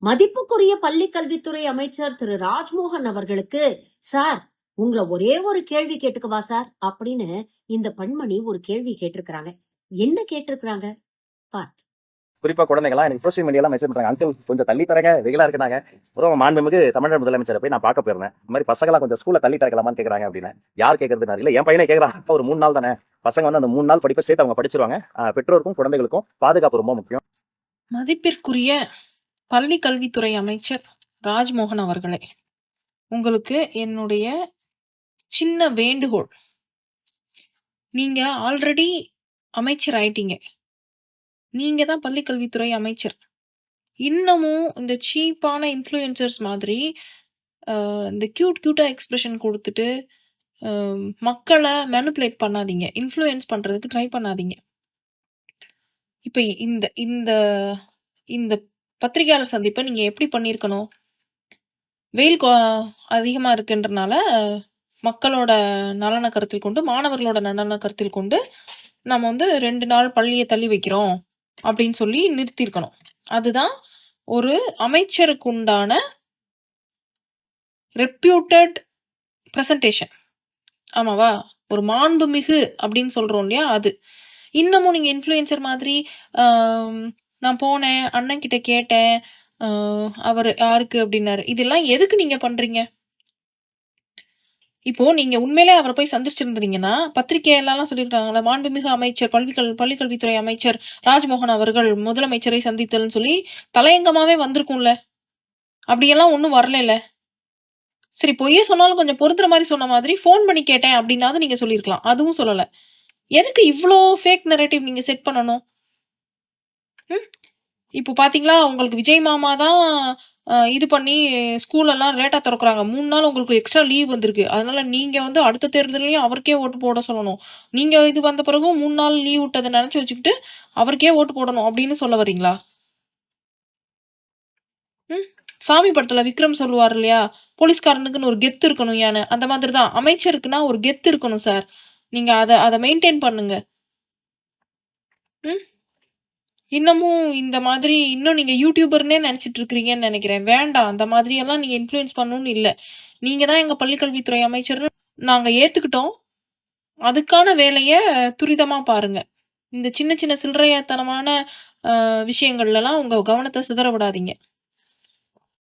மதிப்புக்குரிய பள்ளி கல்வித்துறை அமைச்சர் திரு ராஜ்மோகன் அவர்களுக்கு, சார் உங்களை ஒரே ஒரு கேள்வி கேட்டுக்கவா சார் அப்படின்னு இந்த பெண்மணி ஒரு கேள்வி கேட்டிருக்கிறாங்க. என்ன கேட்டிருக்கிறாங்க பார். குறிப்பா குழந்தைகளாம் எனக்கு சோசியல் மீடியாலாம் மெசேஜ் பண்றாங்க, அங்கிள் கொஞ்சம் தள்ளி தரங்க, வெயிலா இருக்கிறாங்க. ஒரு மாண்புமிகு தமிழக முதலமைச்சரை போய் நான் பார்க்க போயிருந்தேன். இந்த மாதிரி பசங்களா கொஞ்சம் ஸ்கூல்ல தள்ளி தரக்கலாமான்னு கேட்கறாங்க அப்படின்னு. யார் கேட்கறது? இல்ல என் பையனே கேட்கறான். ஒரு 3 நாள் தானே, பசங்க வந்து அந்த 3 நாள் படிப்பை சேர்த்து அவங்க படிச்சிருவாங்க. பெற்றோருக்கும் குழந்தைகளுக்கும் பாதுகாப்பு ரொம்ப முக்கியம். மதிப்பிற்குரிய பள்ளி கல்வித்துறை அமைச்சர் ராஜ்மோகன் அவர்களே, உங்களுக்கு என்னுடைய சின்ன வேண்டுகோள். நீங்க ஆல்ரெடி அமைச்சர் ஆயிட்டீங்க. நீங்க தான் பள்ளி கல்வித்துறை அமைச்சர். இன்னமும் இந்த சீப்பான இன்ஃப்ளூயன்சர்ஸ் மாதிரி இந்த கியூட்டா எக்ஸ்பிரஷன் கொடுத்துட்டு மக்களை மேனிபுலேட் பண்ணாதீங்க. இன்ஃப்ளூயன்ஸ் பண்றதுக்கு ட்ரை பண்ணாதீங்க. இப்ப இந்த இந்த இந்த பத்திரிகையாளர் சந்திப்பை நீங்க எப்படி பண்ணியிருக்கணும்? வெயில் அதிகமா இருக்குன்றனால மக்களோட நலனை கருத்தில் கொண்டு, மாணவர்களோட நலனை கருத்தில் கொண்டு நம்ம வந்து 2 நாள் பள்ளியை தள்ளி வைக்கிறோம் அப்படின்னு சொல்லி நிறுத்தியிருக்கணும். அதுதான் ஒரு அமைச்சருக்கு உண்டான ரெப்யூட்டட் பிரசன்டேஷன். ஆமாவா? ஒரு மாண்புமிகு அப்படின்னு சொல்றோம் இல்லையா, அது. இன்னமும் நீங்க இன்ஃப்ளூயன்சர் மாதிரி நான் போனேன், அண்ணன் கிட்ட கேட்டேன், அவர் யாருக்கு அப்படின்னாரு. இதெல்லாம் எதுக்கு நீங்க பண்றீங்க? இப்போ நீங்க உண்மையிலே அவரை போய் சந்திச்சிருந்தீங்கன்னா, பத்திரிகையெல்லாம் சொல்லியிருக்காங்கல்ல, மாண்புமிகு அமைச்சர் பள்ளிக்கல்வித்துறை அமைச்சர் ராஜ்மோகன் அவர்கள் முதலமைச்சரை சந்தித்தல்னு சொல்லி தலையங்கமாவே வந்திருக்கும்ல. அப்படியெல்லாம் ஒண்ணும் வரலைல. சரி, பொய்யே சொன்னாலும் கொஞ்சம் பொருத்துற மாதிரி சொன்ன மாதிரி ஃபோன் பண்ணி கேட்டேன் அப்படின்னாவது நீங்க சொல்லியிருக்கலாம். அதுவும் சொல்லல. எதுக்கு இவ்ளோ ஃபேக் நரேட்டிவ் நீங்க செட் பண்ணணும்? இப்போ பாத்தீங்களா, உங்களுக்கு விஜய் மாமா தான் இது பண்ணி ஸ்கூல் எல்லாம் லேட்டா திறக்குறாங்க. 3 நாள் உங்களுக்கு எக்ஸ்ட்ரா லீவ் வந்திருக்கு. அதனால நீங்க வந்து அடுத்த தேர்தலையும் அவருக்கே ஓட்டு போட சொல்லணும். நீங்க இது வந்த பிறகும் 3 நாள் லீவ் விட்டதை நினைச்சு வச்சுக்கிட்டு அவருக்கே ஓட்டு போடணும் அப்படின்னு சொல்ல வரீங்களா? சாமி படத்துல விக்ரம் சொல்லுவார் இல்லையா, போலீஸ்காரனுக்குன்னு ஒரு கெத்து இருக்கணும் யானு. அந்த மாதிரி தான் அமைச்சருக்குன்னா ஒரு கெத்து இருக்கணும் சார். நீங்க அதை மெயின்டைன் பண்ணுங்க. இன்னமும் இந்த மாதிரி இன்னும் நீங்க யூடியூபர்னே நினைச்சிட்டு இருக்கிறீங்கன்னு நினைக்கிறேன். வேண்டாம், அந்த மாதிரி எல்லாம் நீங்க இன்ஃப்ளூயன்ஸ் பண்ணணும்னு இல்ல. நீங்க தான் எங்க பள்ளிக்கல்வித்துறை அமைச்சர்னு நாங்க ஏத்துக்கிட்டோம். அதுக்கான வேலைய துரிதமா பாருங்க. இந்த சின்ன சின்ன சில்லறைத்தனமான விஷயங்கள்ல எல்லாம் உங்க கவனத்தை சிதற விடாதீங்க.